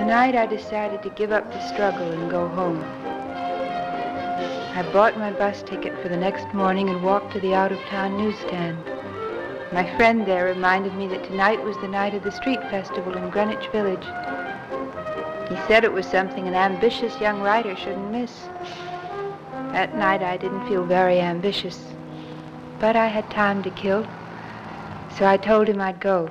Tonight I decided to give up the struggle and go home. I bought my bus ticket for the next morning and walked to the out-of-town newsstand. My friend there reminded me that tonight was the night of the street festival in Greenwich Village. He said it was something an ambitious young writer shouldn't miss. That night I didn't feel very ambitious, but I had time to kill, so I told him I'd go.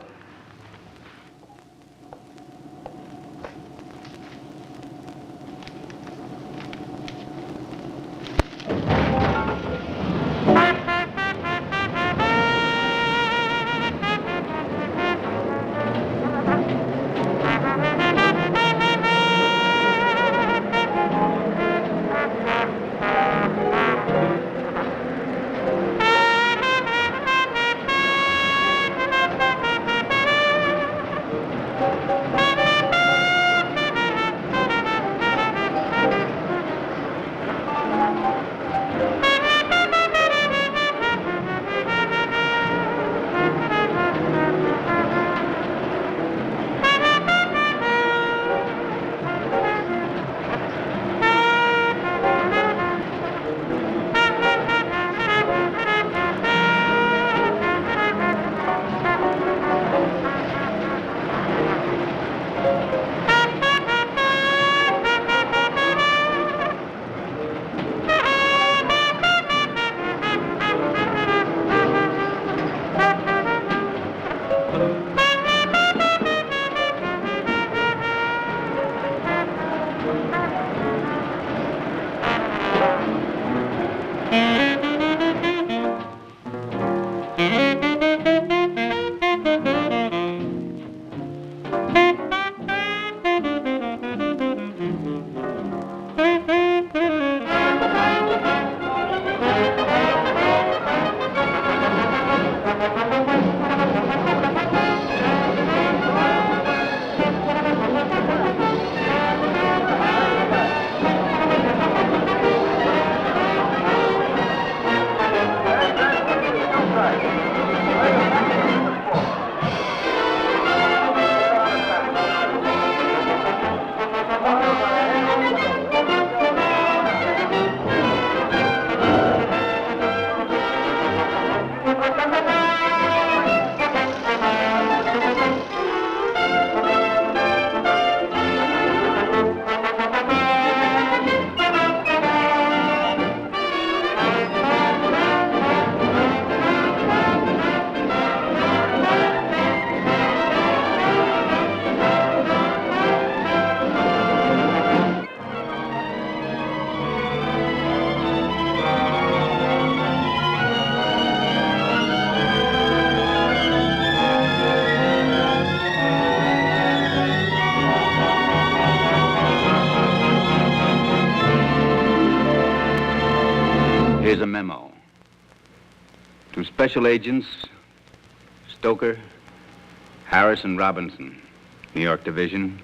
Here's a memo. To Special Agents Stoker, Harris, and Robinson, New York Division,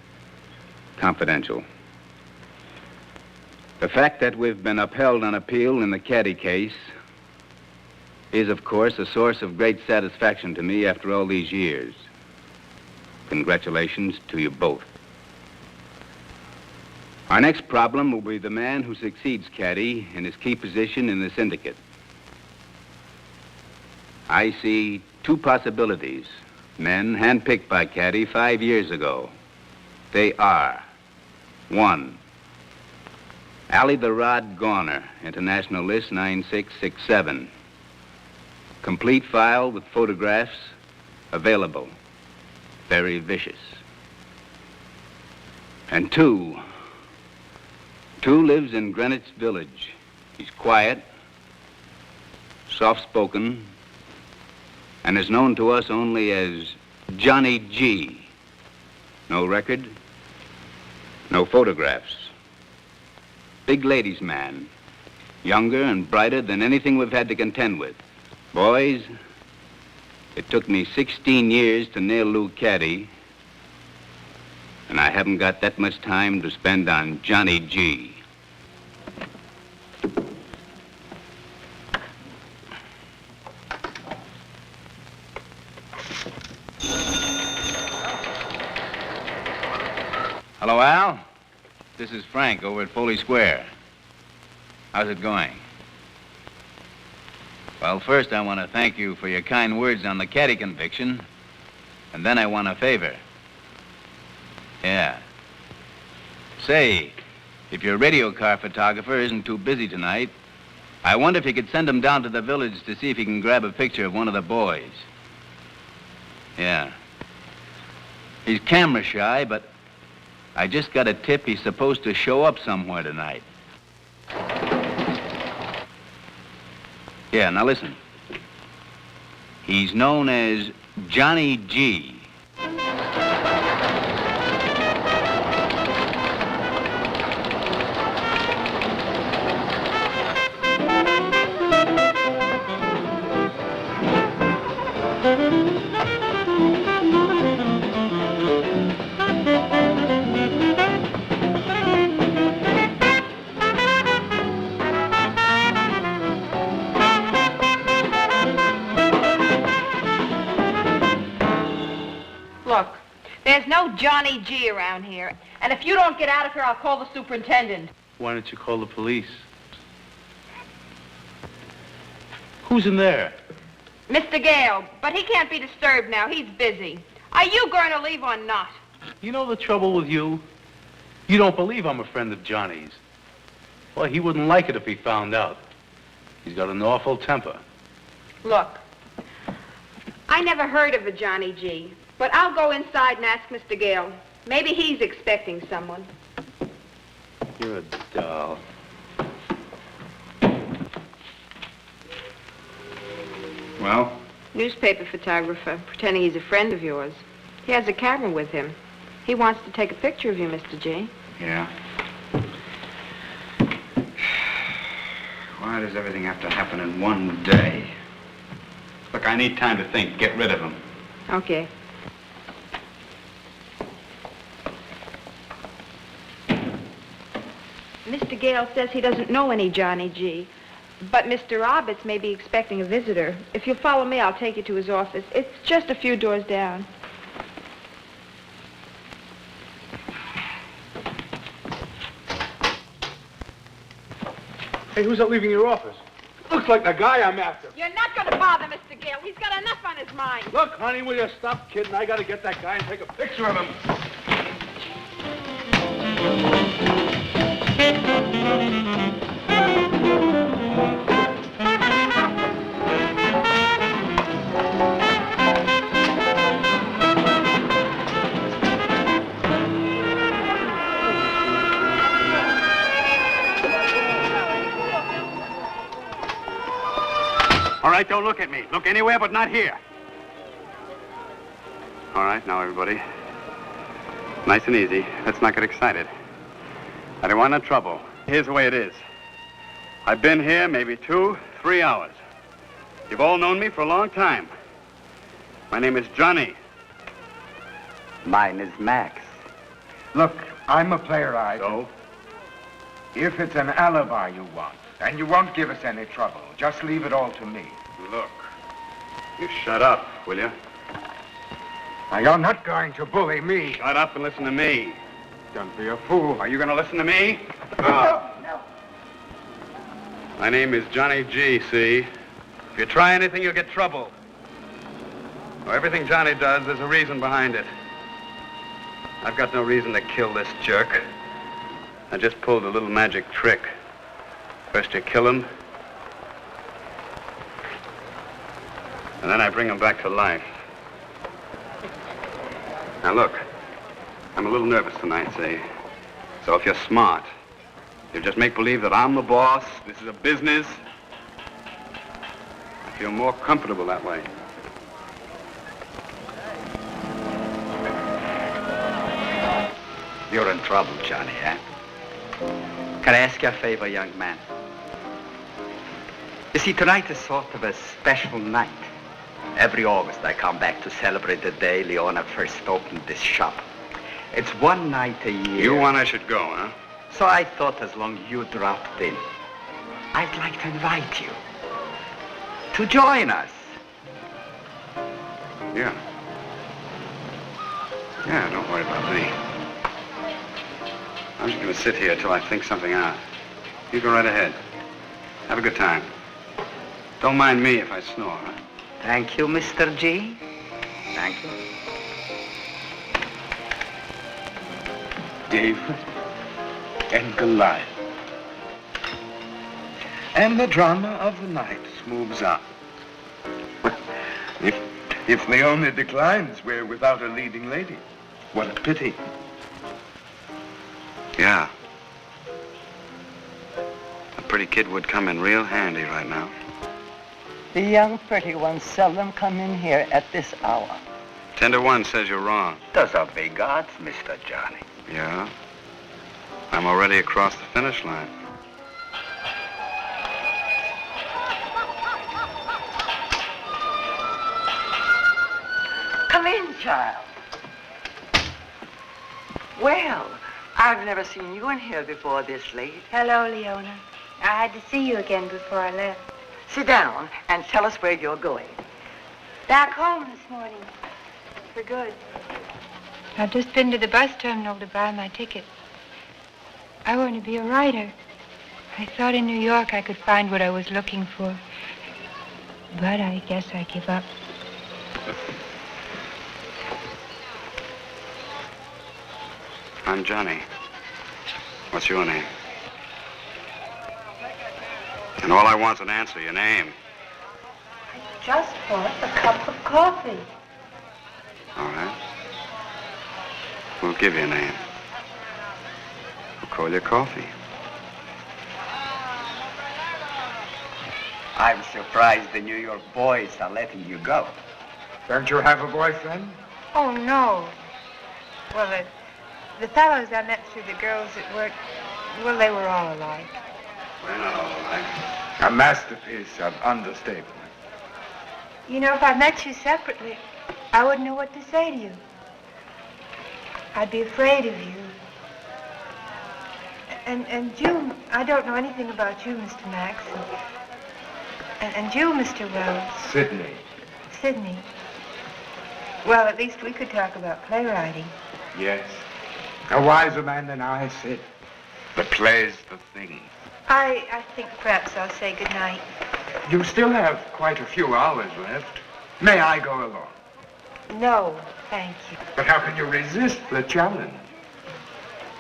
confidential. The fact that we've been upheld on appeal in the Caddy case is, of course, a source of great satisfaction to me after all these years. Congratulations to you both. Our next problem will be the man who succeeds Caddy in his key position in the syndicate. I see two possibilities, men handpicked by Caddy 5 years ago. They are, 1, Allie the Rod Gorner, International List 9667. Complete file with photographs available. Very vicious. And 2 lives in Greenwich Village. He's quiet, soft-spoken, and is known to us only as Johnny G. No record, no photographs. Big ladies' man, younger and brighter than anything we've had to contend with. Boys, it took me 16 years to nail Lou Caddy, and I haven't got that much time to spend on Johnny G. Hello, Al. This is Frank over at Foley Square. How's it going? Well, first I want to thank you for your kind words on the caddy conviction. And then I want a favor. Yeah. Say, if your radio car photographer isn't too busy tonight, I wonder if you could send him down to the village to see if he can grab a picture of one of the boys. Yeah. He's camera shy, but I just got a tip he's supposed to show up somewhere tonight. Yeah, now listen. He's known as Johnny G. There's no Johnny G around here. And if you don't get out of here, I'll call the superintendent. Why don't you call the police? Who's in there? Mr. Gale, but he can't be disturbed now. He's busy. Are you going to leave or not? You know the trouble with you? You don't believe I'm a friend of Johnny's. Well, he wouldn't like it if he found out. He's got an awful temper. Look, I never heard of a Johnny G. But I'll go inside and ask Mr. Gale. Maybe he's expecting someone. You're a doll. Well? Newspaper photographer, pretending he's a friend of yours. He has a camera with him. He wants to take a picture of you, Mr. G. Yeah. Why does everything have to happen in one day? Look, I need time to think. Get rid of him. Okay. Mr. Gale says he doesn't know any Johnny G. But Mr. Roberts may be expecting a visitor. If you'll follow me, I'll take you to his office. It's just a few doors down. Hey, who's that leaving your office? Looks like the guy I'm after. You're not going to bother Mr. Gale. He's got enough on his mind. Look, honey, will you stop kidding? I got to get that guy and take a picture of him. All right, don't look at me. Look anywhere but not here. All right, now, everybody. Nice and easy. Let's not get excited. I don't want no trouble. Here's the way it is. I've been here maybe 2, 3 hours. You've all known me for a long time. My name is Johnny. Mine is Max. Look, I'm a playwright. So? If it's an alibi you want, and you won't give us any trouble, just leave it all to me. Look, you shut up, will you? Now, you're not going to bully me. Shut up and listen to me. Don't be a fool. Are you going to listen to me? No. My name is Johnny G, see? If you try anything, you'll get trouble. Well, everything Johnny does, there's a reason behind it. I've got no reason to kill this jerk. I just pulled a little magic trick. First you kill him, and then I bring him back to life. Now look, I'm a little nervous tonight, see? So if you're smart, you just make believe that I'm the boss, this is a business. I feel more comfortable that way. You're in trouble, Johnny, eh? Can I ask you a favor, young man? You see, tonight is sort of a special night. Every August I come back to celebrate the day Leona first opened this shop. It's one night a year. You want I should go, huh? So I thought as long as you dropped in, I'd like to invite you to join us. Yeah. Yeah, don't worry about me. I'm just going to sit here till I think something out. You go right ahead. Have a good time. Don't mind me if I snore, huh? Thank you, Mr. G. Thank you. David and Goliath. And the drama of the night moves on. If Leona declines, we're without a leading lady. What a pity. Yeah. A pretty kid would come in real handy right now. The young pretty ones seldom come in here at this hour. 10 to 1 says you're wrong. Those are big odds, Mr. Johnny. Yeah? I'm already across the finish line. Come in, child. Well, I've never seen you in here before this late. Hello, Leona. I had to see you again before I left. Sit down and tell us where you're going. Back home this morning. For good. I've just been to the bus terminal to buy my ticket. I want to be a writer. I thought in New York I could find what I was looking for. But I guess I give up. I'm Johnny. What's your name? And all I want's an answer, your name. I just want a cup of coffee. All right. We'll give you a name. We'll call you Coffee. I'm surprised the New York boys are letting you go. Don't you have a boyfriend? Oh, no. Well, the fellows I met through the girls at work, well, they were all alike. We're not all alike. A masterpiece of understatement. You know, if I met you separately, I wouldn't know what to say to you. I'd be afraid of you. And you, I don't know anything about you, Mr. Max. And you, Mr. Wells. Sydney. Sydney. Well, at least we could talk about playwriting. Yes. A wiser man than I said. The play's the thing. I think perhaps I'll say goodnight. You still have quite a few hours left. May I go along? No, thank you. But how can you resist the challenge?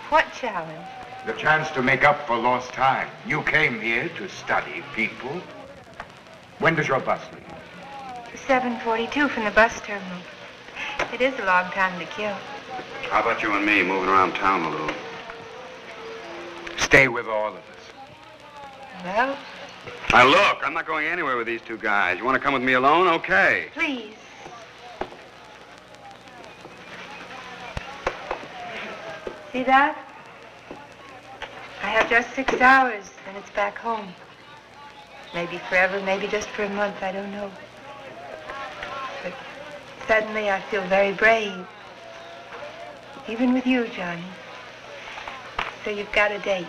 What challenge? The chance to make up for lost time. You came here to study people. When does your bus leave? 7:42 from the bus terminal. It is a long time to kill. How about you and me moving around town a little? Stay with all of us. Well, Now, look, I'm not going anywhere with these two guys. You want to come with me alone? Okay. please. See that? I have just 6 hours, then it's back home. Maybe forever, maybe just for a month, I don't know. But suddenly I feel very brave. Even with you, Johnny. So you've got a date.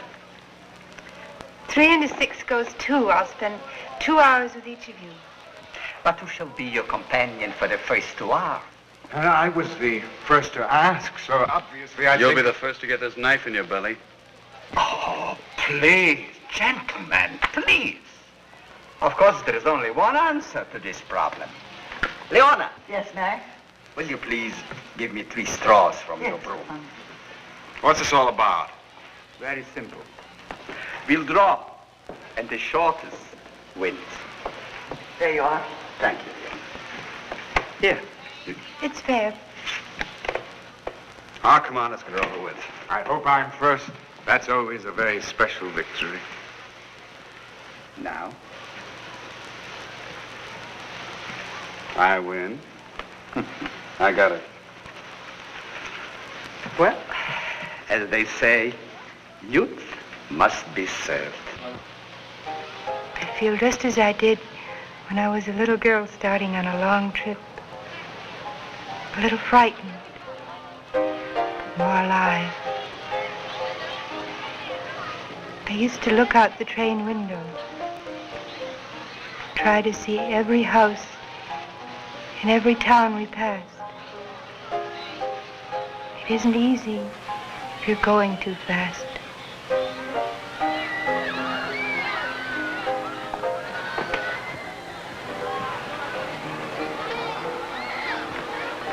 3 into 6 goes 2. I'll spend 2 hours with each of you. But who shall be your companion for the first 2 hours? I was the first to ask, so obviously I You'll think... be the first to get this knife in your belly. Oh, please, gentlemen, please. Of course, there is only one answer to this problem. Leona. Yes, Max? Will you please give me 3 straws from your broom? What's this all about? Very simple. We'll draw, and the shortest wins. There you are. Thank you. Here. It's fair. Ah, come on, let's get it over with. I hope I'm first. That's always a very special victory. Now. I win. I got it. Well, as they say, youth must be served. I feel just as I did when I was a little girl starting on a long trip. A little frightened. More alive. I used to look out the train window. Try to see every house in every town we passed. It isn't easy. You're going too fast.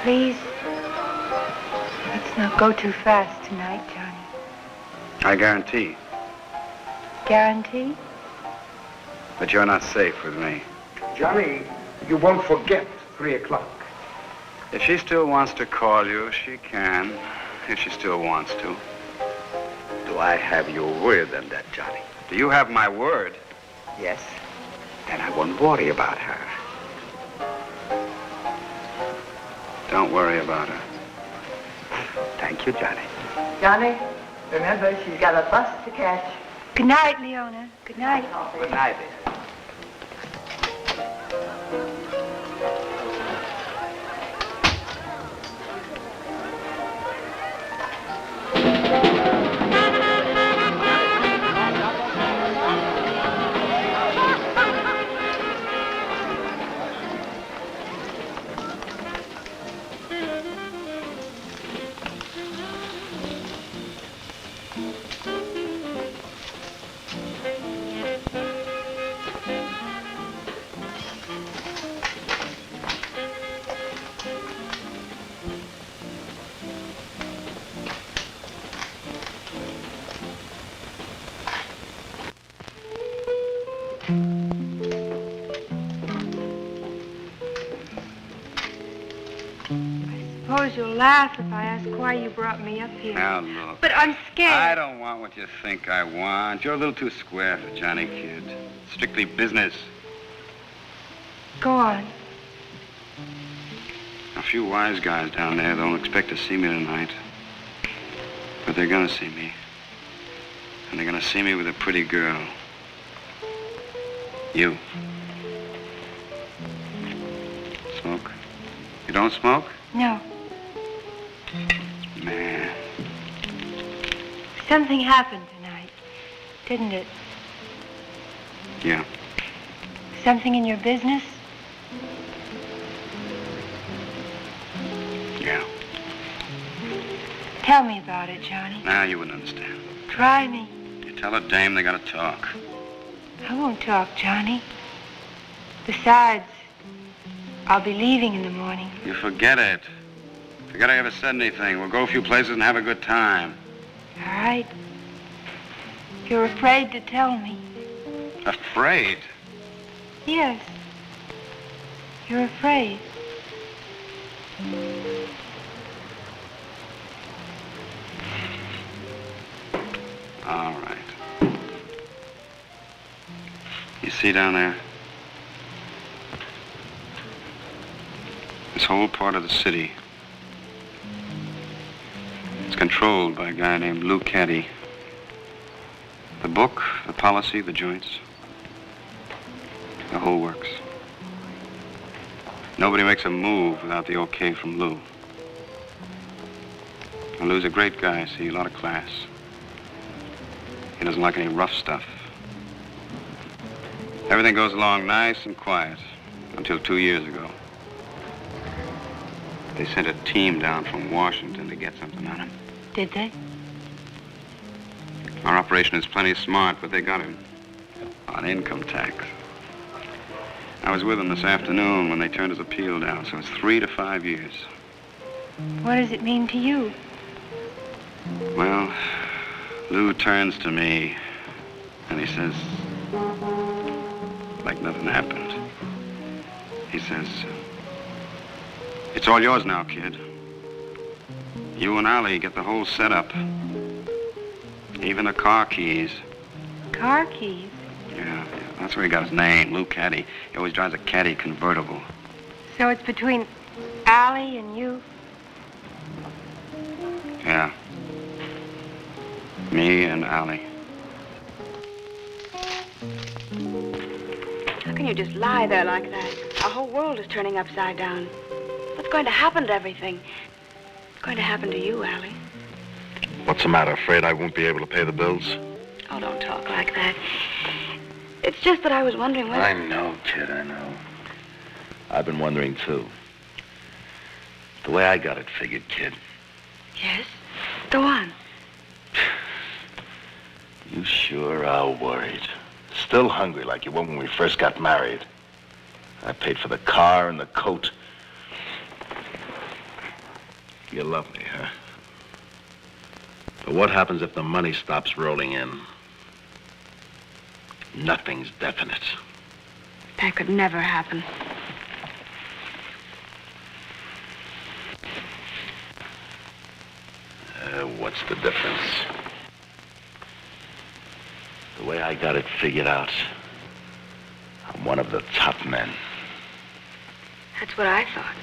Please, let's not go too fast tonight, Johnny. I guarantee Guarantee? that you're not safe with me. Johnny, you won't forget 3 o'clock. If she still wants to call you, she can. If she still wants to. Do I have your word on that, Johnny? Do you have my word? Yes. Then I won't worry about her. Don't worry about her. Thank you, Johnny. Johnny, remember, she's got a bus to catch. Good night, Leona. Good night. Good night, dear. Suppose you'll laugh if I ask why you brought me up here. Now, look. But I'm scared. I don't want what you think I want. You're a little too square for Johnny, kid. Strictly business. Go on. A few wise guys down there don't expect to see me tonight. But they're gonna see me. And they're gonna see me with a pretty girl. You. Smoke? You don't smoke? No. Man. Something happened tonight, didn't it? Yeah. Something in your business? Yeah. Tell me about it, Johnny. Now you wouldn't understand. Try me. You tell a dame they gotta talk. I won't talk, Johnny. Besides, I'll be leaving in the morning. You forget it. Forget I ever said anything. We'll go a few places and have a good time. All right. You're afraid to tell me. Afraid? Yes. You're afraid. All right. You see down there? This whole part of the city. It's controlled by a guy named Lou Caddy. The book, the policy, the joints. The whole works. Nobody makes a move without the okay from Lou. And Lou's a great guy, see, a lot of class. He doesn't like any rough stuff. Everything goes along nice and quiet until 2 years ago. They sent a team down from Washington to get something on him. Did they? Our operation is plenty smart, but they got him on income tax. I was with him this afternoon when they turned his appeal down, so it's 3 to 5 years. What does it mean to you? Well, Lou turns to me and he says, like nothing happened. He says, "It's all yours now, kid. You and Allie get the whole setup. Even the car keys." Car keys? Yeah, that's where he got his name, Lou Caddy. He always drives a Caddy convertible. So it's between Allie and you? Yeah. Me and Allie. How can you just lie there like that? Our whole world is turning upside down. What's going to happen to everything? What's going to happen to you, Allie? What's the matter? Afraid I won't be able to pay the bills? Oh, don't talk like that. It's just that I was wondering whether... I know, kid, I know. I've been wondering, too. The way I got it figured, kid. Yes? Go on. You sure are worried. Still hungry like you were when we first got married. I paid for the car and the coat. You love me, huh? But what happens if the money stops rolling in? Nothing's definite. That could never happen. What's the difference? The way I got it figured out, I'm one of the top men. That's what I thought.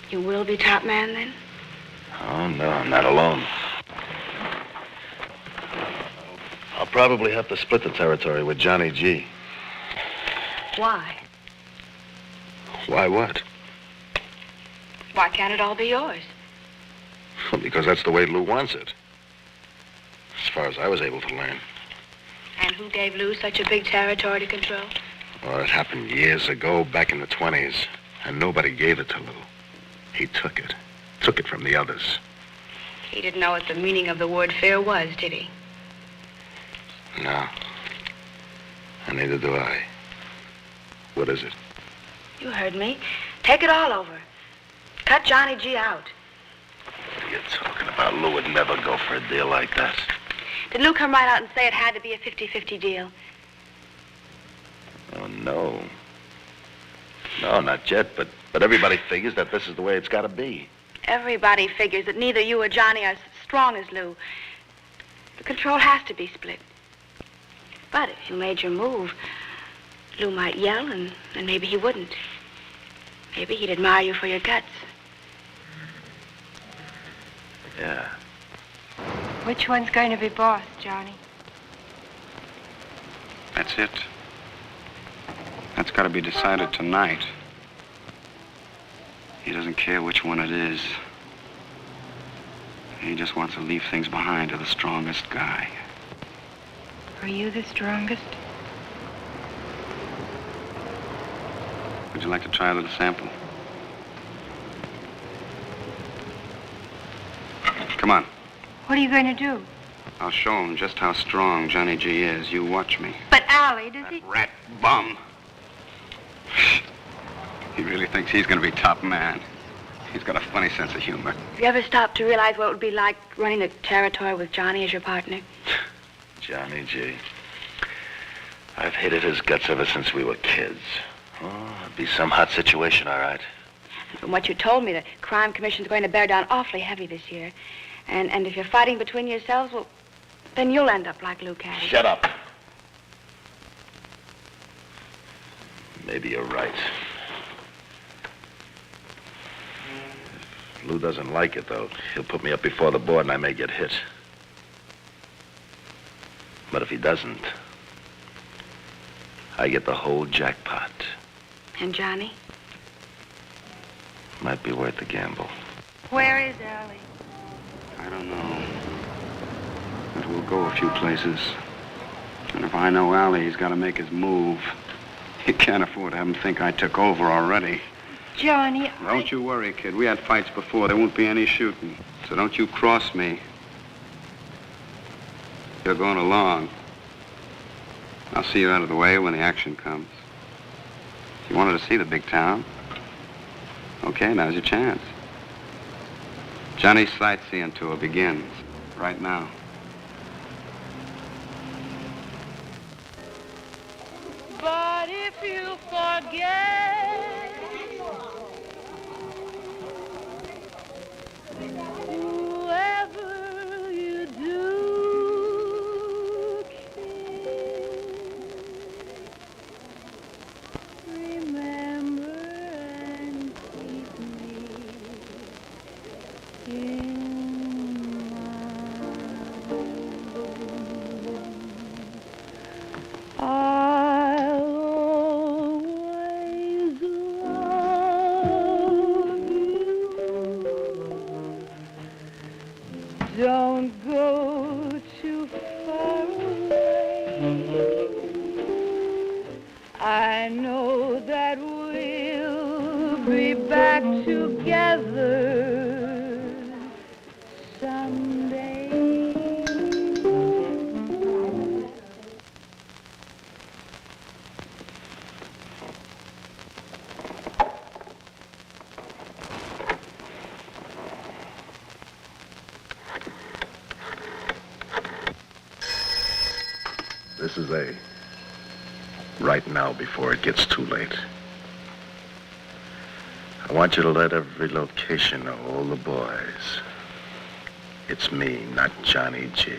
You will be top man, then? Oh, no, I'm not alone. I'll probably have to split the territory with Johnny G. Why? Why what? Why can't it all be yours? Because that's the way Lou wants it. As far as I was able to learn. And who gave Lou such a big territory to control? Well, it happened years ago, back in the 20s. And nobody gave it to Lou. He took it. Took it from the others. He didn't know what the meaning of the word fair was, did he? No. And neither do I. What is it? You heard me. Take it all over. Cut Johnny G out. What are you talking about? Lou would never go for a deal like that. Did Lou come right out and say it had to be a 50-50 deal? Oh, no. No, not yet, but everybody figures that this is the way it's got to be. Everybody figures that neither you or Johnny are as strong as Lou. The control has to be split. But if you made your move, Lou might yell, and maybe he wouldn't. Maybe he'd admire you for your guts. Yeah. Which one's going to be boss, Johnny? That's it. That's got to be decided tonight. He doesn't care which one it is. He just wants to leave things behind to the strongest guy. Are you the strongest? Would you like to try a little sample? Come on. What are you going to do? I'll show him just how strong Johnny G is. You watch me. But Allie, does he... Rat bum. He really thinks he's going to be top man. He's got a funny sense of humor. Have you ever stopped to realize what it would be like running the territory with Johnny as your partner? Johnny G. I've hated his guts ever since we were kids. Oh, it'd be some hot situation, all right. From what you told me, the crime commission's going to bear down awfully heavy this year. And if you're fighting between yourselves, well, then you'll end up like Lou Caddy. Shut up. Maybe you're right. If Lou doesn't like it, though, he'll put me up before the board and I may get hit. But if he doesn't, I get the whole jackpot. And Johnny? Might be worth the gamble. Where is Allie? I don't know. But we'll go a few places. And if I know Allie, he's got to make his move. He can't afford to have him think I took over already. Johnny, Don't you worry, kid. We had fights before. There won't be any shooting. So don't you cross me. You're going along. I'll see you out of the way when the action comes. If you wanted to see the big town, okay, now's your chance. Johnny's sightseeing tour begins right now. but if you forget whoever you do kiss, remember and keep me in mind. I'll always love you. Don't go too far away. I know that we'll be back together someday. This is A. Right now, before it gets too late. I want you to let every location know, all the boys. It's me, not Johnny G.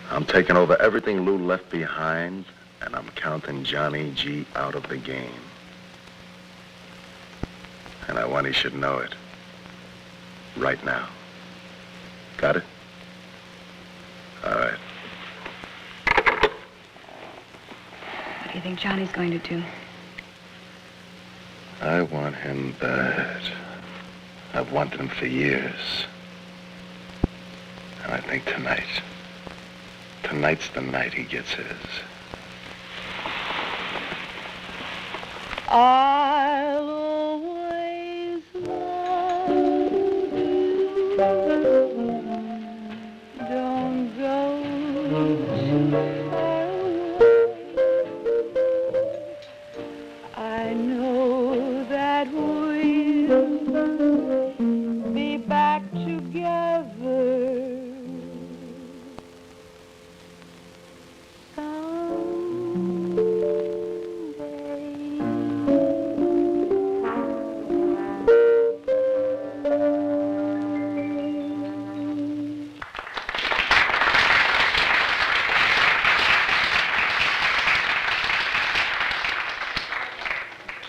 I'm taking over everything Lou left behind, and I'm counting Johnny G out of the game. And I want he should know it. Right now. Got it? All right. What do you think Johnny's going to do? I want him bad. I've wanted him for years. And I think tonight's the night he gets his. I'll always love you. Don't go too far away. I know that we'll be back together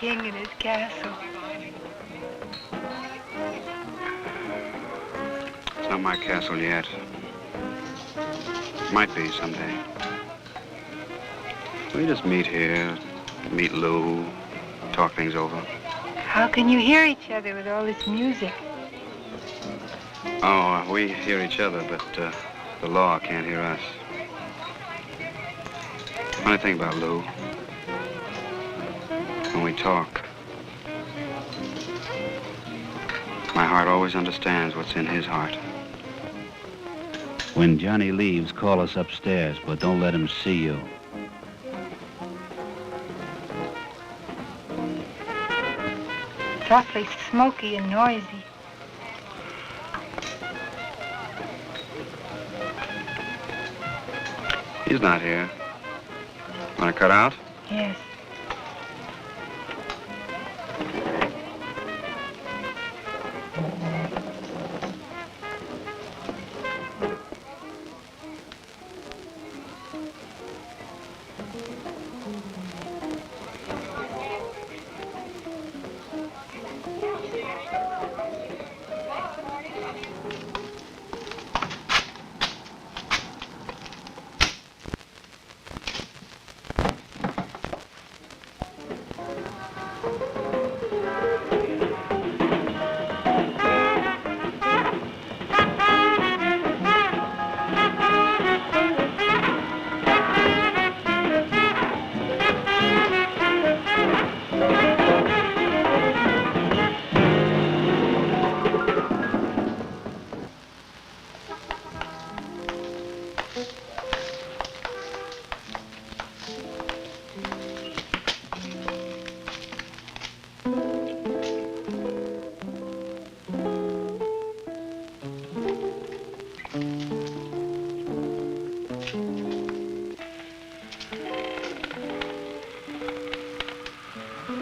king in his castle. It's not my castle yet. Might be someday. We just meet here, meet Lou, talk things over. How can you hear each other with all this music? Oh, we hear each other, but the law can't hear us. Funny thing about Lou. When we talk, my heart always understands what's in his heart. When Johnny leaves, call us upstairs, but don't let him see you. It's awfully smoky and noisy. He's not here. Want to cut out? Yes.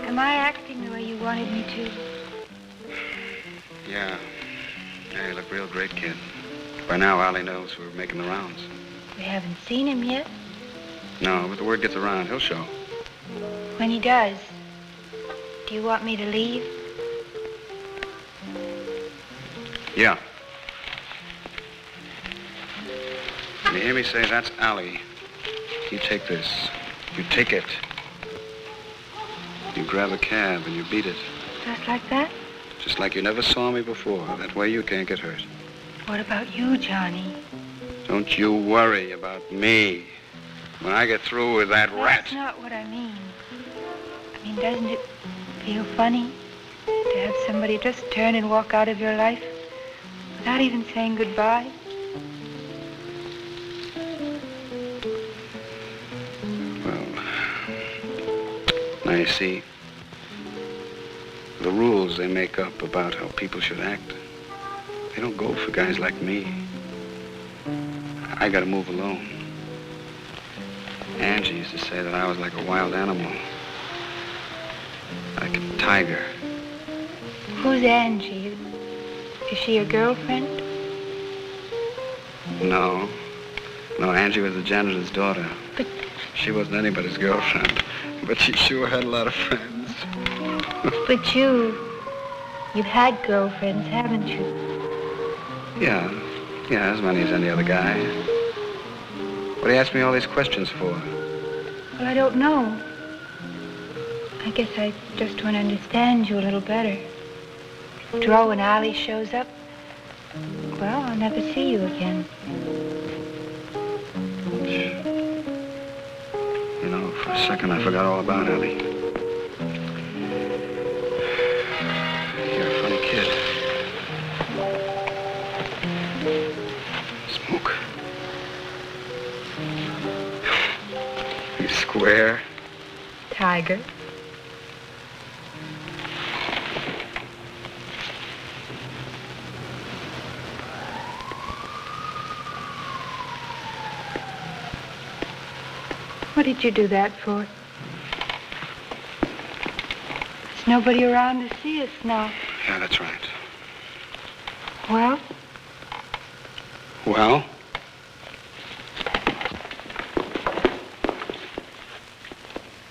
Am I acting the way you wanted me to? Yeah. Yeah, you look real great, kid. By now, Ollie knows we're making the rounds. We haven't seen him yet. No, but the word gets around. He'll show. When he does, do you want me to leave? Yeah. When you hear me say, that's Allie, you take this. You take it. You grab a cab and you beat it. Just like that? Just like you never saw me before. That way you can't get hurt. What about you, Johnny? Don't you worry about me. When I get through with that rat... That's not what I mean. I mean, doesn't it feel funny to have somebody just turn and walk out of your life without even saying goodbye? Now, you see, the rules they make up about how people should act, they don't go for guys like me. I gotta move alone. Angie used to say that I was like a wild animal. Like a tiger. Who's Angie? Is she your girlfriend? No. No, Angie was the janitor's daughter. But... She wasn't anybody's girlfriend. But she sure had a lot of friends. But you've had girlfriends, haven't you? Yeah. Yeah, as many as any other guy. What do you ask me all these questions for? Well, I don't know. I guess I just want to understand you a little better. If Dro and Allie shows up, well, I'll never see you again. You know, for a second I forgot all about Allie. You're a funny kid. Smoke. You square. Tiger. What did you do that for? There's nobody around to see us now. Yeah, that's right. Well? Well?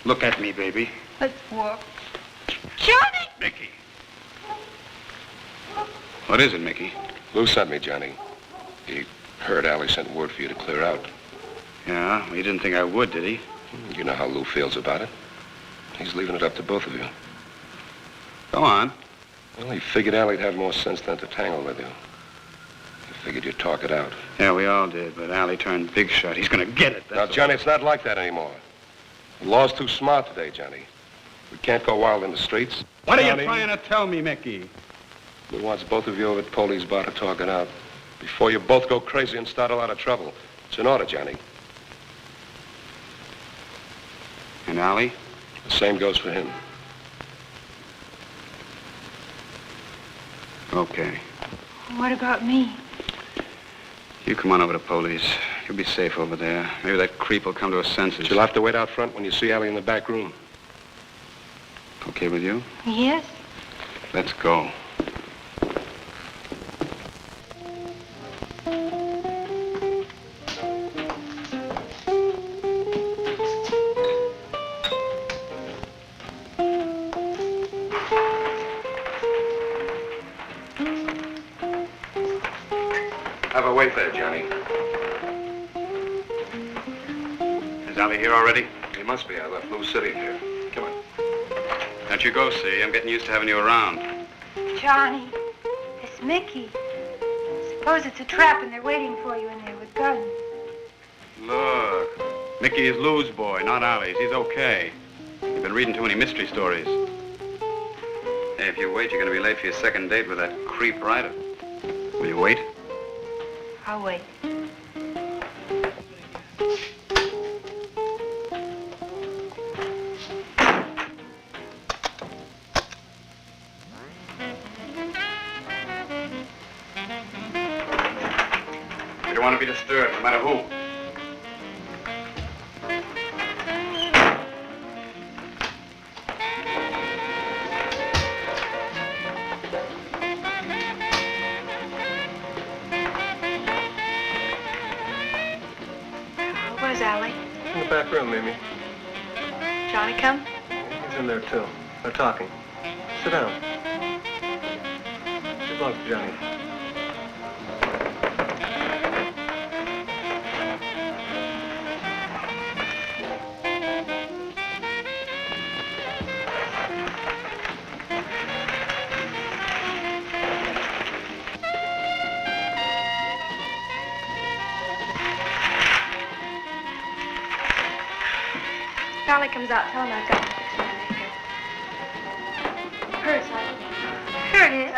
Look at me, baby. Let's walk. Johnny! Mickey. What is it, Mickey? Lou sent me, Johnny. He heard Allie sent word for you to clear out. Yeah, well, he didn't think I would, did he? You know how Lou feels about it. He's leaving it up to both of you. Go on. Well, he figured Allie'd have more sense than to tangle with you. He figured you'd talk it out. Yeah, we all did, but Allie turned big shot. He's gonna get it. Now, Johnny, it's not like that anymore. The law's too smart today, Johnny. We can't go wild in the streets. What are Johnny, you trying to tell me, Mickey? Lou wants both of you over at Polly's bar to talk it out. Before you both go crazy and start a lot of trouble. It's in order, Johnny. And Allie? The same goes for him. Okay. What about me? You come on over to Polly's. You'll be safe over there. Maybe that creep will come to his senses. But you'll have to wait out front when you see Allie in the back room. Okay with you? Yes. Let's go. Have a wait there, Johnny. Is Allie here already? He must be. I left Lou sitting here. Come on. Don't you go, see? I'm getting used to having you around. Johnny, it's Mickey. Suppose it's a trap and they're waiting for you in there with guns. Look, Mickey is Lou's boy, not Allie's. He's okay. You've been reading too many mystery stories. Hey, if you wait, you're going to be late for your second date with that creep writer. Will you wait? I'll wait. You don't want to be disturbed, no matter who. Where's Allie? In the back room, Mimi. Johnny come? He's in there, too. They're talking. Sit down. Good luck, Johnny. If Allie comes out, tell him I've got to fix my makeup. Hers, Here it is.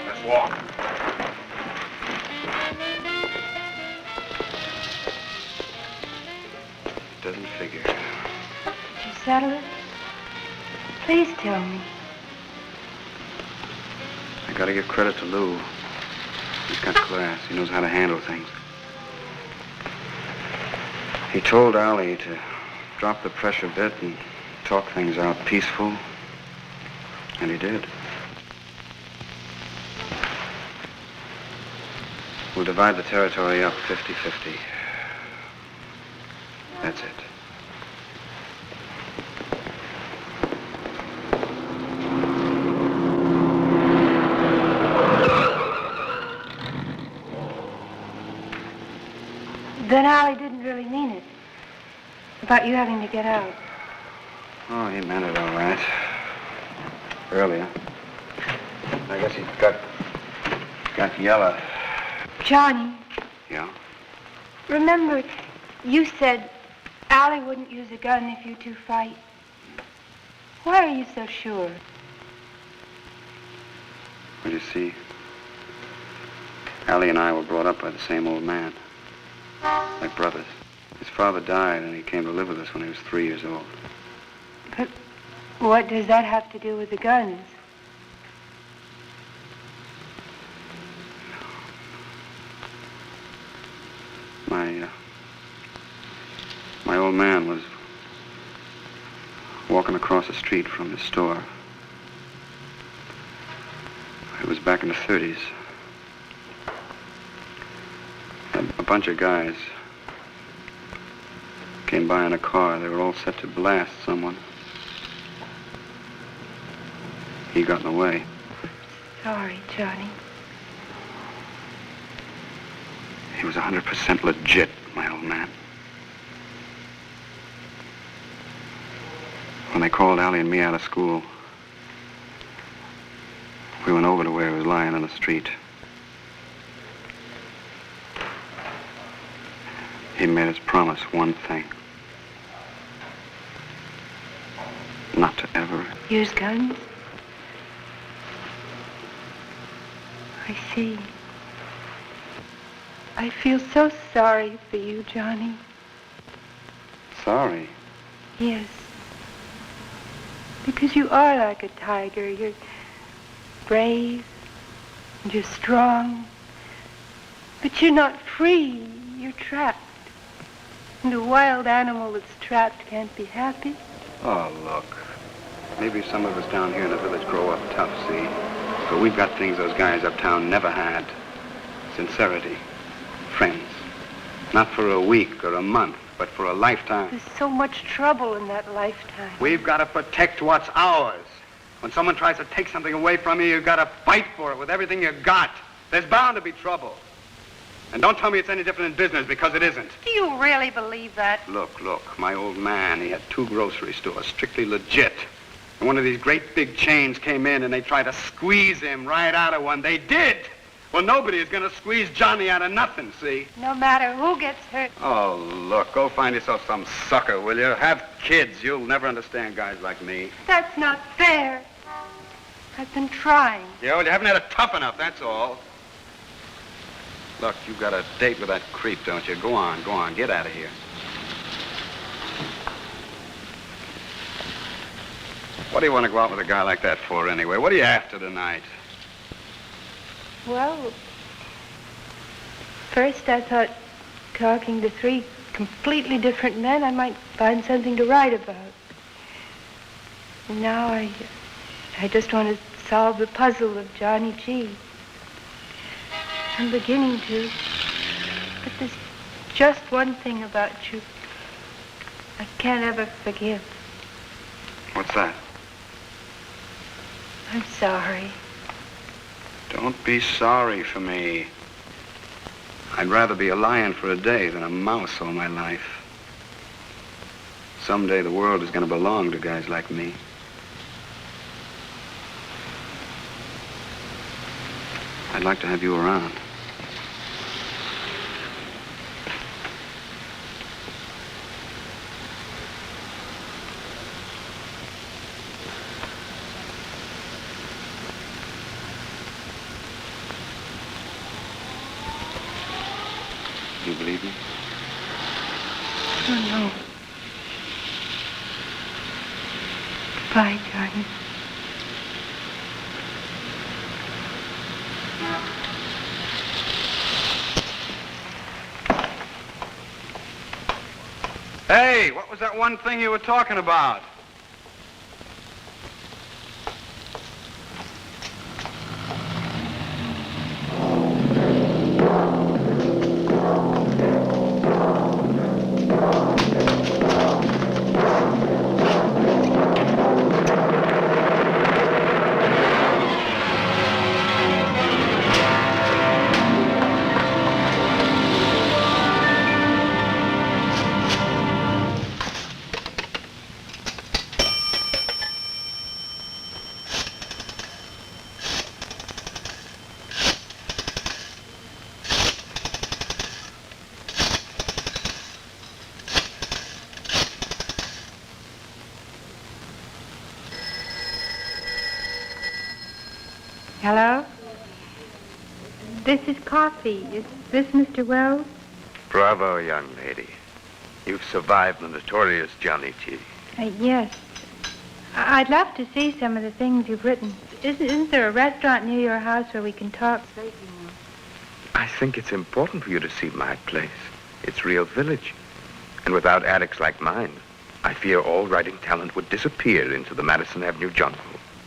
Let's walk. Doesn't figure. Did you settle it? Please tell me. I gotta give credit to Lou. He's got class. He knows how to handle things. He told Allie to drop the pressure a bit and talk things out peaceful. And he did. We'll divide the territory up 50-50. That's it. Then Allie didn't really mean it. About you having to get out. Oh, he meant it all right. Earlier. I guess he got yellow. Johnny. Yeah? Remember, you said Allie wouldn't use a gun if you two fight. Why are you so sure? Well, you see, Allie and I were brought up by the same old man. Like brothers. His father died and he came to live with us when he was 3 years old. But what does that have to do with the guns? My old man was walking across the street from his store. It was back in the 30s. A bunch of guys came by in a car. They were all set to blast someone. He got in the way. Sorry, Johnny. He was 100% legit, my old man. When they called Allie and me out of school, we went over to where he was lying on the street. He made us promise one thing. Not to ever use guns? I see. I feel so sorry for you, Johnny. Sorry? Yes. Because you are like a tiger. You're brave, and you're strong. But you're not free. You're trapped. And a wild animal that's trapped can't be happy. Oh, look. Maybe some of us down here in the village grow up tough, see? But we've got things those guys uptown never had. Sincerity. Friends. Not for a week or a month, but for a lifetime. There's so much trouble in that lifetime. We've got to protect what's ours. When someone tries to take something away from you, you've got to fight for it with everything you got. There's bound to be trouble. And don't tell me it's any different in business, because it isn't. Do you really believe that? Look, my old man, he had 2 grocery stores, strictly legit. And one of these great big chains came in and they tried to squeeze him right out of one. They did! Well, nobody is going to squeeze Johnny out of nothing, see? No matter who gets hurt. Oh, look, go find yourself some sucker, will you? Have kids. You'll never understand guys like me. That's not fair. I've been trying. Yeah, well, you haven't had it tough enough, that's all. Look, you've got a date with that creep, don't you? Go on, get out of here. What do you want to go out with a guy like that for, anyway? What are you after tonight? Well, first I thought talking to 3 completely different men, I might find something to write about. Now I just want to solve the puzzle of Johnny G. I'm beginning to. But there's just one thing about you I can't ever forgive. What's that? I'm sorry. Don't be sorry for me. I'd rather be a lion for a day than a mouse all my life. Someday the world is going to belong to guys like me. I'd like to have you around. You believe me? Oh, no. Goodbye, Johnny. was that one thing you were talking about? Hello? This is Coffee. Is this Mr. Wells? Bravo, young lady. You've survived the notorious Johnny G. Yes. I'd love to see some of the things you've written. Isn't there a restaurant near your house where we can talk safely now? I think it's important for you to see my place. It's real village. And without addicts like mine, I fear all writing talent would disappear into the Madison Avenue jungle.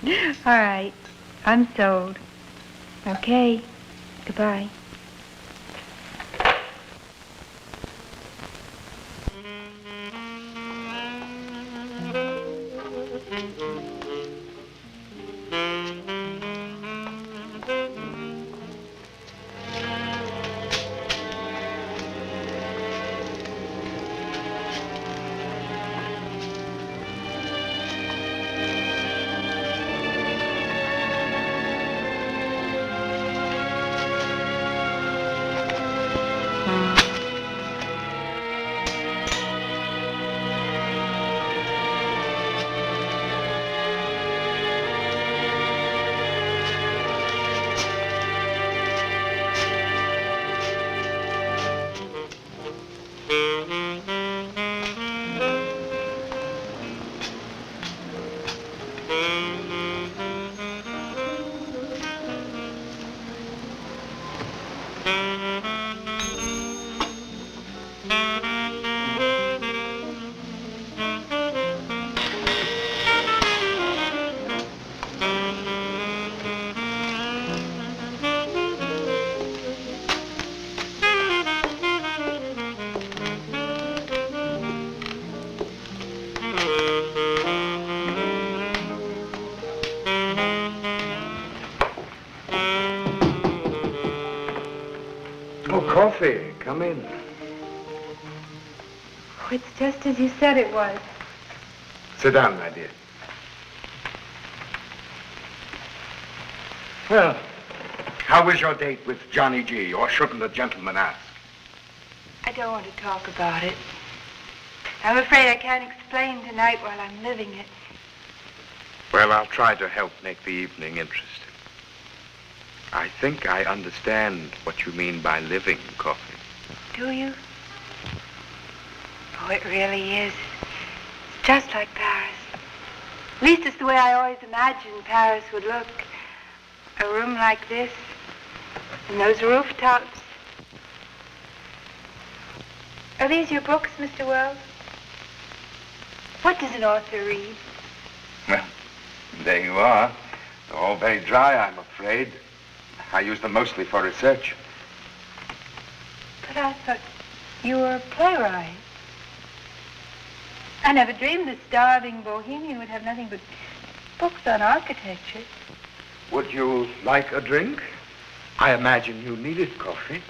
All right. I'm sold. Okay. Goodbye. Coffee, come in. Oh, it's just as you said it was. Sit down, my dear. Well, how was your date with Johnny G, or shouldn't a gentleman ask? I don't want to talk about it. I'm afraid I can't explain tonight while I'm living it. Well, I'll try to help make the evening interesting. I think I understand what you mean by living, Coffee. Do you? Oh, it really is. It's just like Paris. At least it's the way I always imagined Paris would look. A room like this, and those rooftops. Are these your books, Mr. Wells? What does an author read? Well, there you are. They're all very dry, I'm afraid. I use them mostly for research. But I thought you were a playwright. I never dreamed the starving bohemian would have nothing but books on architecture. Would you like a drink? I imagine you needed coffee.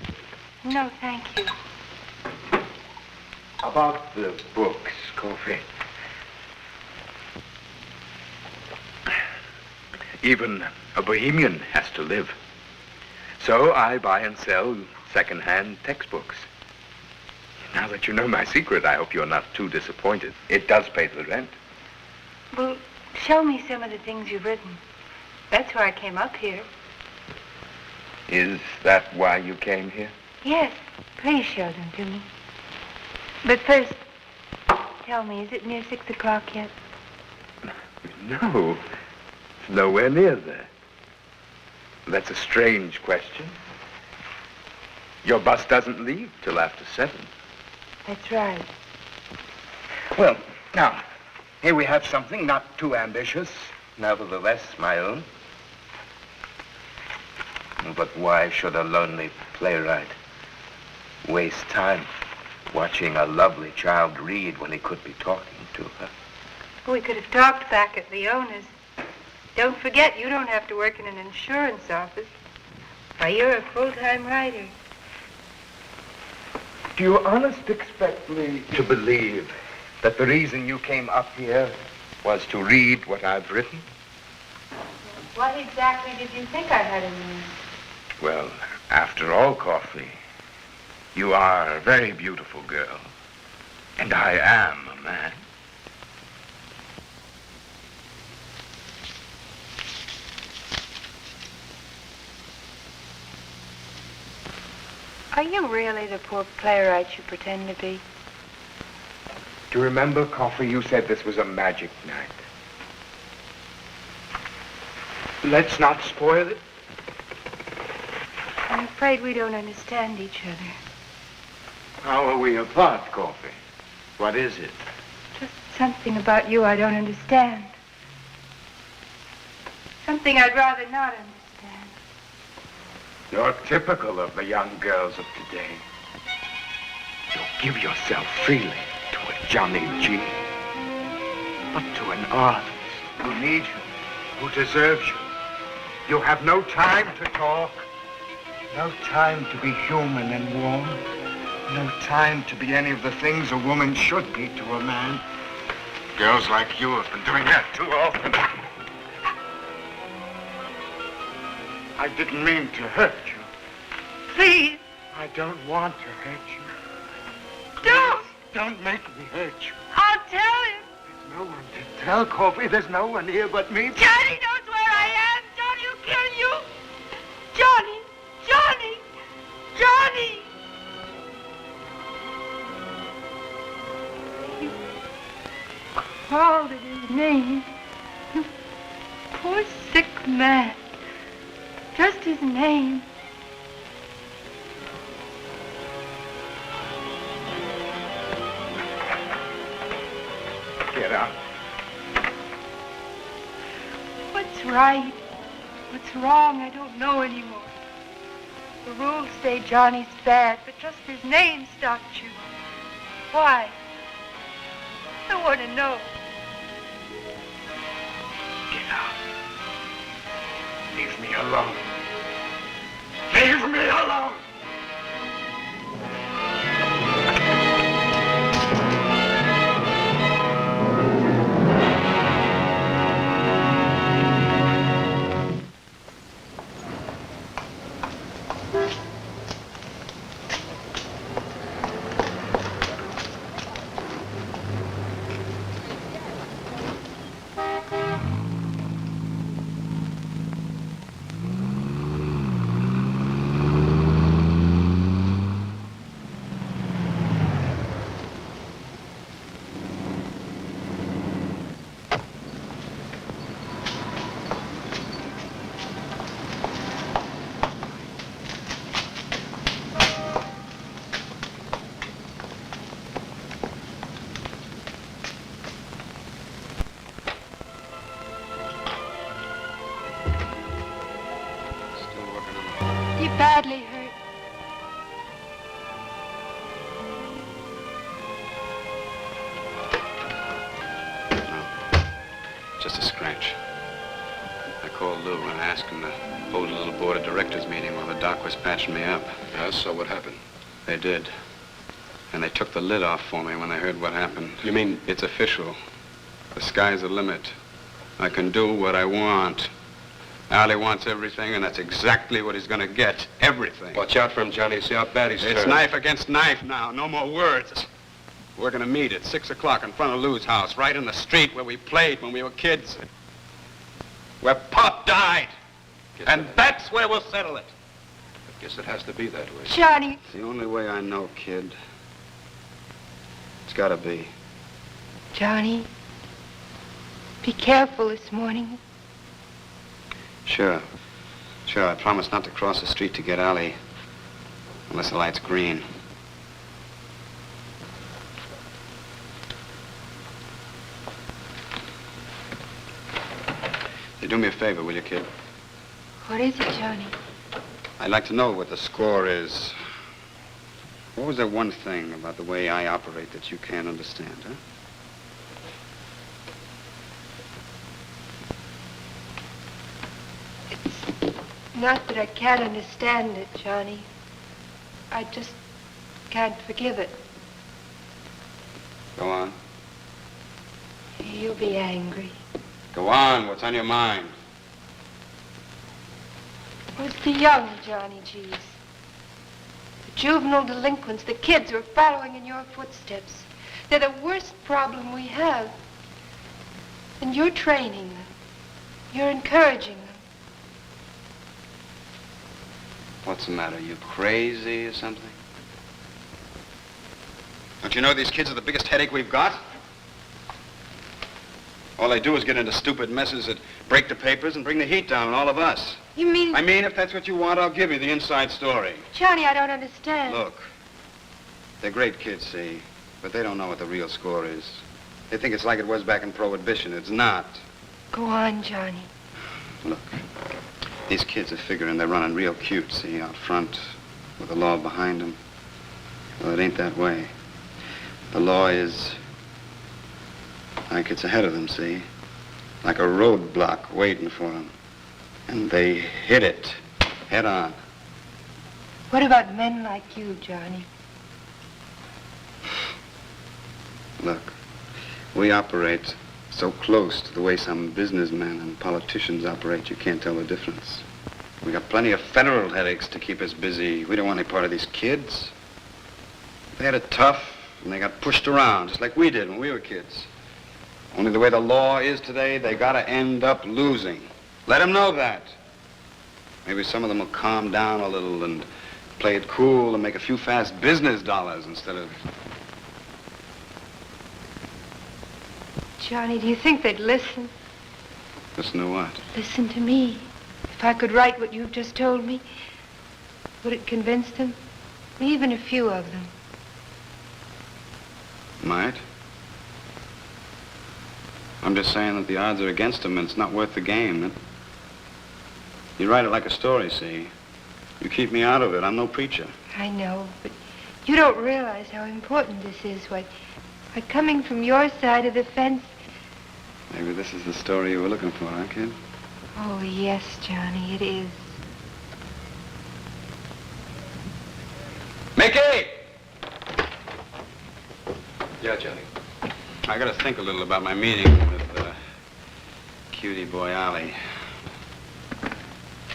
No, thank you. About the books, Coffee. Even a bohemian has to live. So I buy and sell second-hand textbooks. Now that you know my secret, I hope you're not too disappointed. It does pay the rent. Well, show me some of the things you've written. That's why I came up here. Is that why you came here? Yes, please show them to me. But first, tell me, is it near 6 o'clock yet? No, it's nowhere near there. That's a strange question. Your bus doesn't leave till after 7. That's right. Well, now, here we have something not too ambitious, nevertheless my own. But why should a lonely playwright waste time watching a lovely child read when he could be talking to her? We could have talked back at Leona's. Don't forget, you don't have to work in an insurance office. Why, you're a full-time writer. Do you honestly expect me to believe that the reason you came up here was to read what I've written? What exactly did you think I had in mind? Well, after all, Coffee, you are a very beautiful girl, and I am a man. Are you really the poor playwright you pretend to be? Do you remember, Coffee, you said this was a magic night? Let's not spoil it. I'm afraid we don't understand each other. How are we apart, Coffee? What is it? Just something about you I don't understand. Something I'd rather not understand. You're typical of the young girls of today. You give yourself freely to a Johnny G. But to an artist who needs you, who deserves you. You have no time to talk, no time to be human and warm, no time to be any of the things a woman should be to a man. Girls like you have been doing that too often. I didn't mean to hurt you. Please. I don't want to hurt you. Don't. Don't make me hurt you. I'll tell him. There's no one to tell, Coffee. There's no one here but me. Johnny knows where I am. Johnny will kill you. Johnny. Johnny. Johnny. He called it his name. You poor sick man. Just his name. Get out. What's right? What's wrong? I don't know anymore. The rules say Johnny's bad, but just his name stopped you. Why? I want to know. Get out. Leave me alone. Leave me alone! Badly hurt. No, just a scratch. I called Lou and asked him to hold a little board of directors meeting while the doc was patching me up. Yes, so what happened? They did. And they took the lid off for me when they heard what happened. You mean? It's official. The sky's the limit. I can do what I want. Allie wants everything, and that's exactly what he's gonna get. Everything. Watch out for him, Johnny. See how bad he's It's turned. knife against knife now. No more words. We're gonna meet at 6 o'clock in front of Lou's house, right in the street where we played when we were kids. Where Pop died. And that's where we'll settle it. I guess it has to be that way. Johnny. It's the only way I know, kid. It's gotta be. Johnny, be careful this morning. Sure. Sure, I promise not to cross the street to get Allie. Unless the light's green. You do me a favor, will you, kid? What is it, Johnny? I'd like to know what the score is. What was that one thing about the way I operate that you can't understand, huh? It's not that I can't understand it, Johnny. I just can't forgive it. Go on. You'll be angry. Go on. What's on your mind? Oh, it's the young Johnny G's. The juvenile delinquents, the kids who are following in your footsteps. They're the worst problem we have. And you're training them. You're encouraging them. What's the matter? You crazy or something? Don't you know these kids are the biggest headache we've got? All they do is get into stupid messes that break the papers and bring the heat down on all of us. You mean... I mean, if that's what you want, I'll give you the inside story. Johnny, I don't understand. Look, they're great kids, see, but they don't know what the real score is. They think it's like it was back in Prohibition. It's not. Go on, Johnny. Look, these kids are figuring they're running real cute, see, out front, with the law behind them. Well, it ain't that way. The law is like it's ahead of them, see? Like a roadblock waiting for them. And they hit it head on. What about men like you, Johnny? Look, we operate so close to the way some businessmen and politicians operate, you can't tell the difference. We got plenty of federal headaches to keep us busy. We don't want any part of these kids. They had it tough, and they got pushed around, just like we did when we were kids. Only the way the law is today, they gotta end up losing. Let them know that. Maybe some of them will calm down a little and play it cool and make a few fast business dollars instead of... Johnny, do you think they'd listen? Listen to what? Listen to me. If I could write what you've just told me, would it convince them? Even a few of them. Might. I'm just saying that the odds are against them and it's not worth the game. You write it like a story, see? You keep me out of it. I'm no preacher. I know, but you don't realize how important this is. Why, coming from your side of the fence... Maybe this is the story you were looking for, huh, kid? Oh, yes, Johnny, it is. Mickey! Yeah, Johnny. I gotta think a little about my meeting with cutie boy Ollie.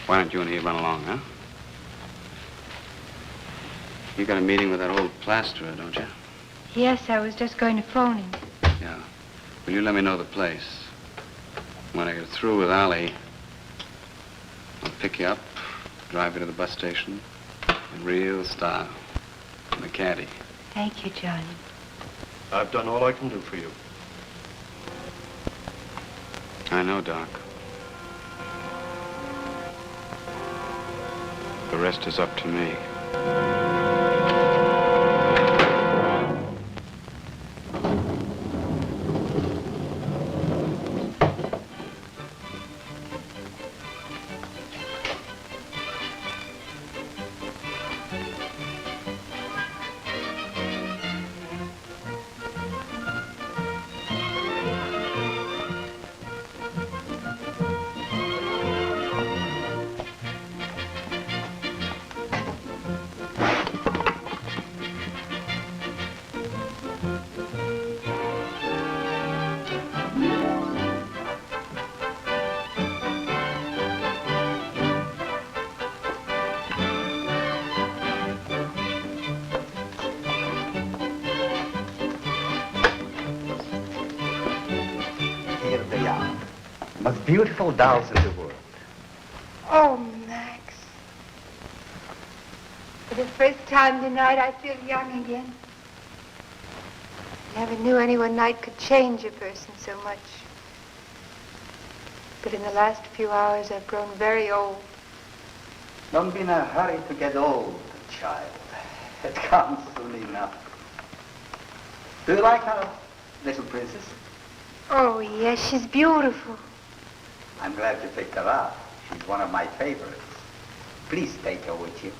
Why don't you and he run along, huh? You got a meeting with that old plasterer, don't you? Yes, I was just going to phone him. Yeah. Will you let me know the place? When I get through with Ollie, I'll pick you up, drive you to the bus station, in real style, in the caddy. Thank you, Johnny. I've done all I can do for you. I know, Doc. The rest is up to me. Here they are. Most beautiful dolls in the world. Oh, Max. For the first time tonight, I feel young again. I never knew any one night could change a person so much. But in the last few hours, I've grown very old. Don't be in a hurry to get old, child. It comes soon enough. Do you like our little princess? Oh, yes, she's beautiful. I'm glad you picked her up. She's one of my favorites. Please take her with you.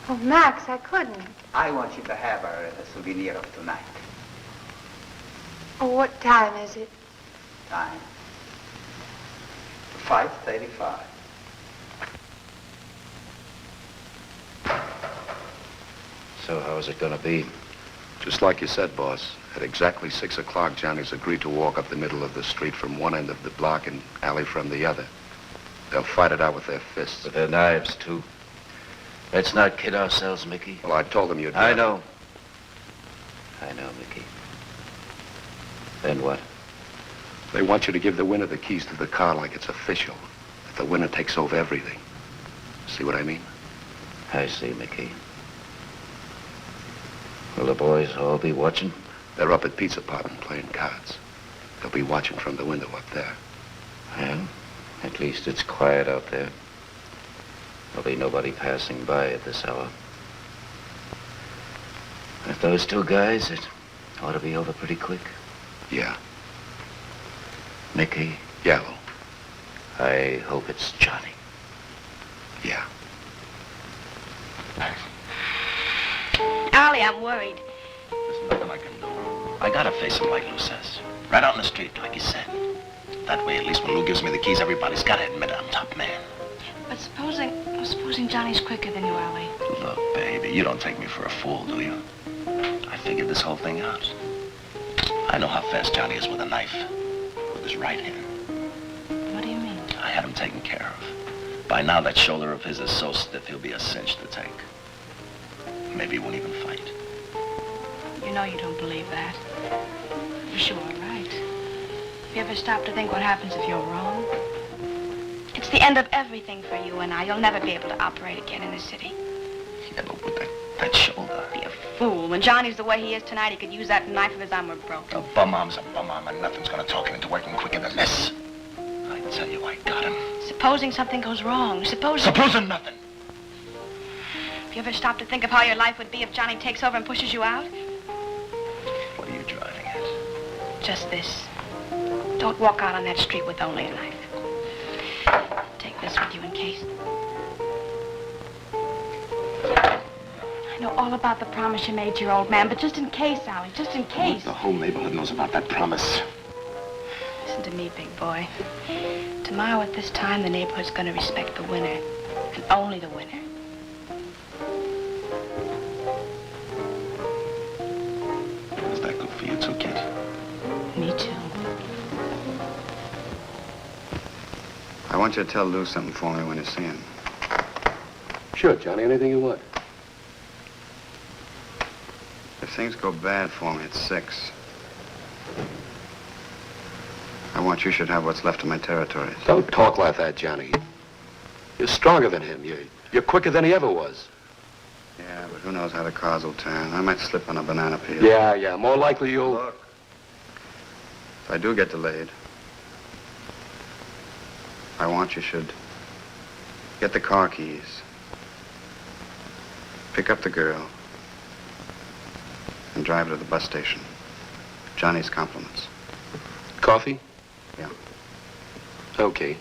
Oh, Max, I couldn't. I want you to have her as a souvenir of tonight. Oh, what time is it? Time? 5:35. So how is it gonna be? Just like you said, boss. At exactly 6 o'clock, Johnny's agreed to walk up the middle of the street from one end of the block and Allie from the other. They'll fight it out with their fists. With their knives, too. Let's not kid ourselves, Mickey. Well, I told them you'd... I know, Mickey. Then what? They want you to give the winner the keys to the car like it's official. That the winner takes over everything. See what I mean? I see, Mickey. Will the boys all be watching? They're up at Pete's apartment playing cards. They'll be watching from the window up there. Well, at least it's quiet out there. There'll be nobody passing by at this hour. With those two guys, it ought to be over pretty quick. Yeah. Mickey? Yeah, Lou. I hope it's Johnny. Yeah. Ollie, I'm worried. There's nothing I can do. I gotta face him like Lou says. Right out in the street, like he said. That way, at least when Lou gives me the keys, everybody's gotta admit I'm top man. But supposing Johnny's quicker than you, Ollie. Look, baby, you don't take me for a fool, do you? I figured this whole thing out. I know how fast Johnny is with a knife. With his right hand. What do you mean? I had him taken care of. By now, that shoulder of his is so stiff, he'll be a cinch to take. Maybe he won't even fight. You know you don't believe that. You're sure, right? Have you ever stopped to think what happens if you're wrong? It's the end of everything for you and I. You'll never be able to operate again in the city. Yeah, but with that shoulder. Be a fool. When Johnny's the way he is tonight, he could use that knife if his arm were broken. A bum arm's a bum arm, and nothing's gonna talk him into working quicker than this. I tell you, I got him. Supposing something goes wrong. Supposing nothing. Have you ever stopped to think of how your life would be if Johnny takes over and pushes you out? What are you driving at? Just this. Don't walk out on that street with only a knife. Take this with you in case. I know all about the promise you made to your old man, but just in case, Allie, just in case. The whole neighborhood knows about that promise. Listen to me, big boy. Tomorrow at this time, the neighborhood's going to respect the winner, and only the winner. Is that good for you too, kid? Me too. I want you to tell Lou something for me when you see him. Sure, Johnny. Anything you want. If things go bad for me at 6, I want you should have what's left of my territories. Don't talk like that, Johnny. You're stronger than him. You're quicker than he ever was. Yeah, but who knows how the cars will turn. I might slip on a banana peel. Yeah. More likely you'll... Look, if I do get delayed, I want you should get the car keys, pick up the girl, and drive her to the bus station. Johnny's compliments. Coffee? Yeah. Okay.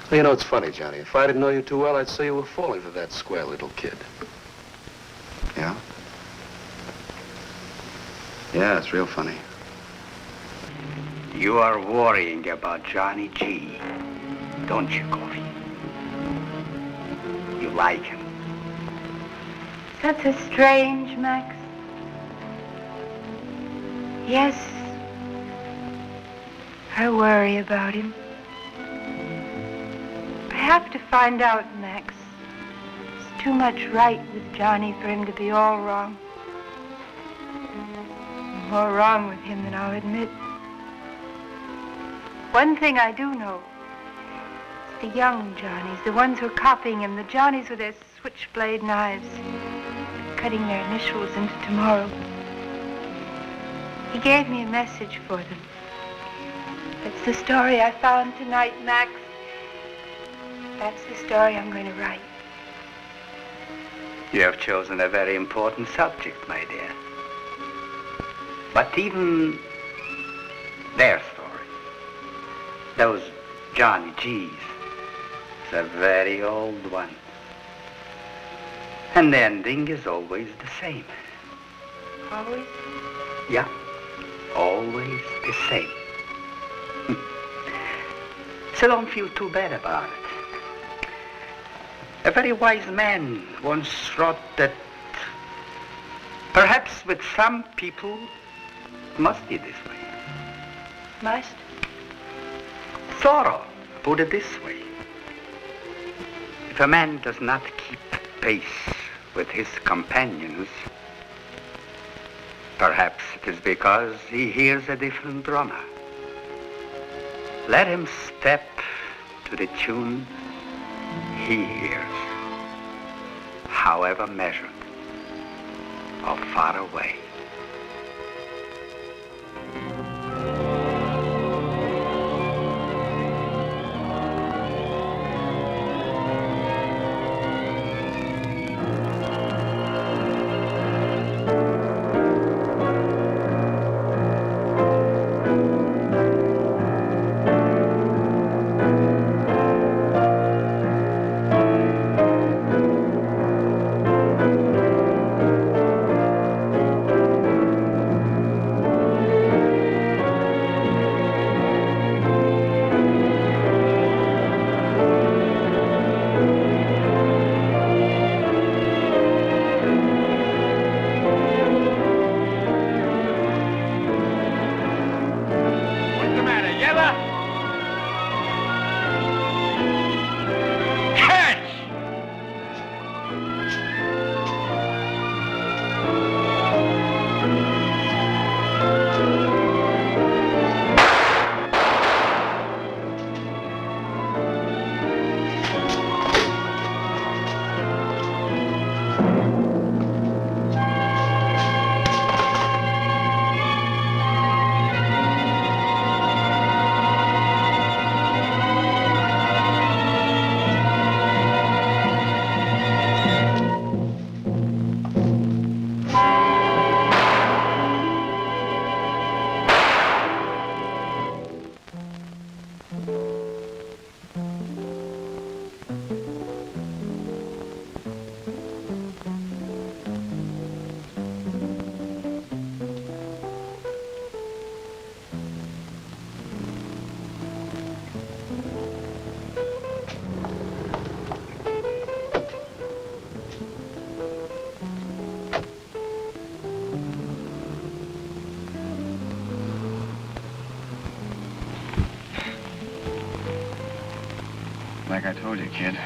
Well, you know, it's funny, Johnny. If I didn't know you too well, I'd say you were falling for that square little kid. Yeah? Yeah, it's real funny. You are worrying about Johnny G, don't you, Coffee? You like him. That's a strange, Max. Yes, I worry about him. I have to find out, Max. There's too much right with Johnny for him to be all wrong. More wrong with him than I'll admit. One thing I do know. It's the young Johnnies, the ones who are copying him, the Johnnies with their switchblade knives, cutting their initials into tomorrow. He gave me a message for them. That's the story I found tonight, Max. That's the story I'm going to write. You have chosen a very important subject, my dear. But even their story, those Johnny G's is a very old one. And the ending is always the same. Always? Yeah, always the same. So don't feel too bad about it. A very wise man once wrote that perhaps with some people it must be this way. Must? Thoreau put it this way. If a man does not keep pace with his companions, perhaps it is because he hears a different drummer. Let him step to the tune he hears, however measured or far away. Like I told you, kid.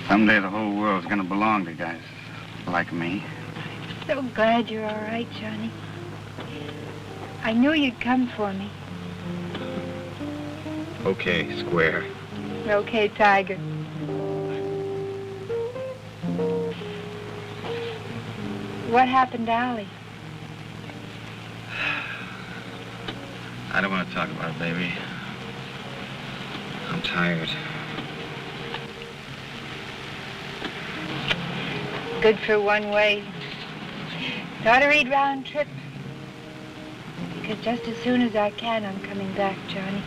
Someday the whole world's gonna belong to guys like me. So glad you're all right, Johnny. I knew you'd come for me. Okay, Square. Okay, Tiger. What happened to Allie? I don't want to talk about it, baby. I'm tired. Good for one way. Got to read round trip. Because just as soon as I can, I'm coming back, Johnny.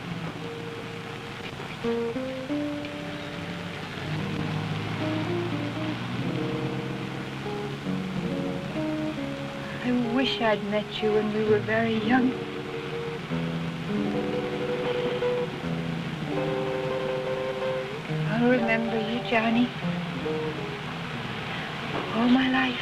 I wish I'd met you when we were very young. I'll remember you, Johnny, all my life.